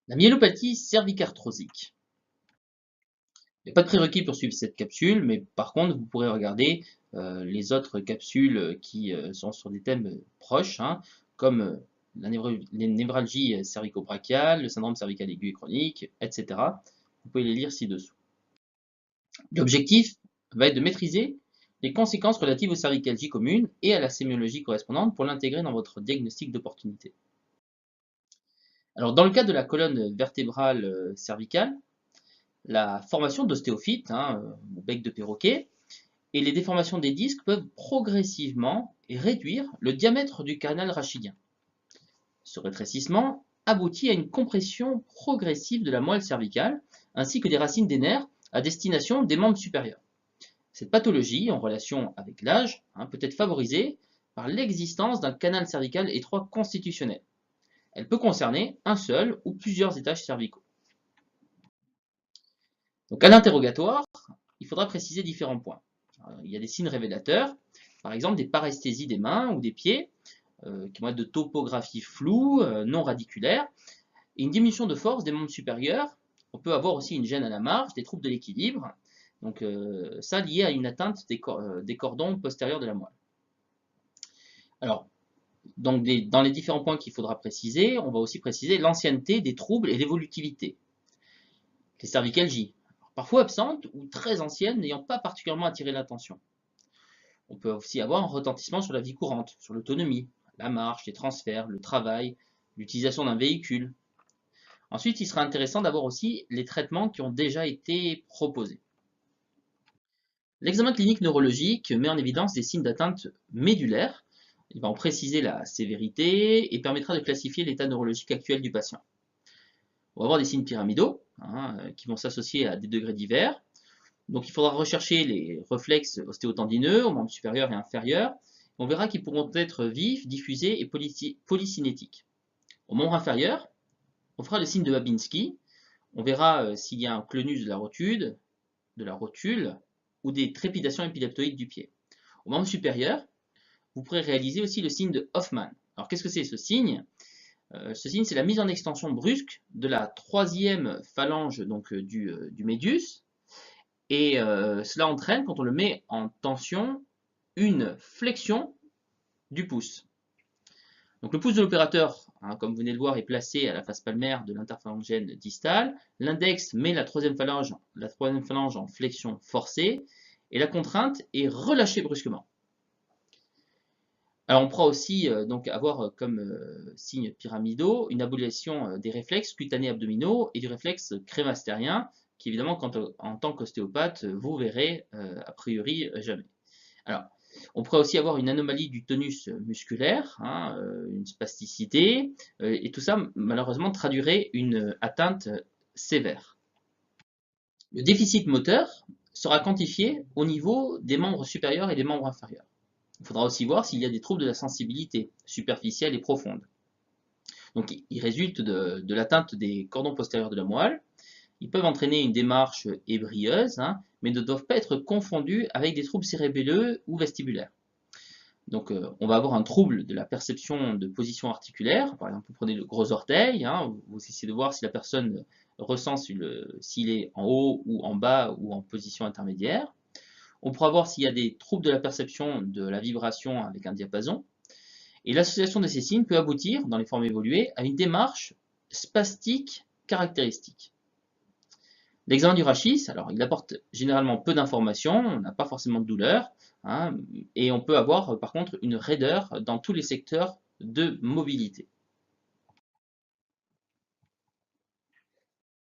La myélopathie cervicarthrosique. Il n'y a pas de prérequis pour suivre cette capsule, mais par contre, vous pourrez regarder les autres capsules qui sont sur des thèmes proches, hein, comme les névralgies cervico-brachiales, le syndrome cervical aigu et chronique, etc. Vous pouvez les lire ci-dessous. L'objectif va être de maîtriser les conséquences relatives aux cervicalgies communes et à la sémiologie correspondante pour l'intégrer dans votre diagnostic d'opportunité. Alors, dans le cas de la colonne vertébrale cervicale, la formation d'ostéophytes, au bec de perroquet, et les déformations des disques peuvent progressivement réduire le diamètre du canal rachidien. Ce rétrécissement aboutit à une compression progressive de la moelle cervicale, ainsi que des racines des nerfs à destination des membres supérieurs. Cette pathologie, en relation avec l'âge, peut être favorisée par l'existence d'un canal cervical étroit constitutionnel. Elle peut concerner un seul ou plusieurs étages cervicaux. Donc à l'interrogatoire, il faudra préciser différents points. Il y a des signes révélateurs, par exemple des paresthésies des mains ou des pieds, qui vont être de topographie floue, non radiculaire, et une diminution de force des membres supérieurs. On peut avoir aussi une gêne à la marge, des troubles de l'équilibre, donc ça lié à une atteinte des cordons postérieurs de la moelle. Alors, donc dans les différents points qu'il faudra préciser, on va aussi préciser l'ancienneté des troubles et l'évolutivité. Les cervicalgies, parfois absentes ou très anciennes, n'ayant pas particulièrement attiré l'attention. On peut aussi avoir un retentissement sur la vie courante, sur l'autonomie, la marche, les transferts, le travail, l'utilisation d'un véhicule. Ensuite, il sera intéressant d'avoir aussi les traitements qui ont déjà été proposés. L'examen clinique neurologique met en évidence des signes d'atteinte médulaire. Il va en préciser la sévérité et permettra de classifier l'état neurologique actuel du patient. On va avoir des signes pyramidaux qui vont s'associer à des degrés divers. Donc il faudra rechercher les réflexes ostéotendineux aux membres supérieurs et inférieurs. On verra qu'ils pourront être vifs, diffusés et polycinétiques. Au membre inférieur, on fera le signe de Babinski. On verra s'il y a un clonus de la rotule ou des trépidations épileptoïdes du pied. Au membre supérieur, vous pourrez réaliser aussi le signe de Hoffmann. Alors qu'est-ce que c'est ce signe? Ce signe, c'est la mise en extension brusque de la troisième phalange du médius. Et cela entraîne, quand on le met en tension, une flexion du pouce. Donc le pouce de l'opérateur, comme vous venez de le voir, est placé à la face palmaire de l'interphalangienne distale. L'index met la troisième phalange en flexion forcée et la contrainte est relâchée brusquement. Alors on pourra aussi donc avoir comme signe pyramidaux une abolition des réflexes cutanés abdominaux et du réflexe crémastérien, qui évidemment, en tant qu'ostéopathe, vous verrez a priori jamais. Alors, on pourrait aussi avoir une anomalie du tonus musculaire, une spasticité, et tout ça malheureusement traduirait une atteinte sévère. Le déficit moteur sera quantifié au niveau des membres supérieurs et des membres inférieurs. Il faudra aussi voir s'il y a des troubles de la sensibilité superficielle et profonde. Donc, il résulte de l'atteinte des cordons postérieurs de la moelle. Ils peuvent entraîner une démarche ébrieuse, mais ne doivent pas être confondus avec des troubles cérébelleux ou vestibulaires. Donc, on va avoir un trouble de la perception de position articulaire. Par exemple, vous prenez le gros orteil, vous essayez de voir si la personne ressent s'il est en haut ou en bas ou en position intermédiaire. On pourra voir s'il y a des troubles de la perception de la vibration avec un diapason. Et l'association de ces signes peut aboutir, dans les formes évoluées, à une démarche spastique caractéristique. L'examen du rachis, alors il apporte généralement peu d'informations, on n'a pas forcément de douleur, et on peut avoir par contre une raideur dans tous les secteurs de mobilité.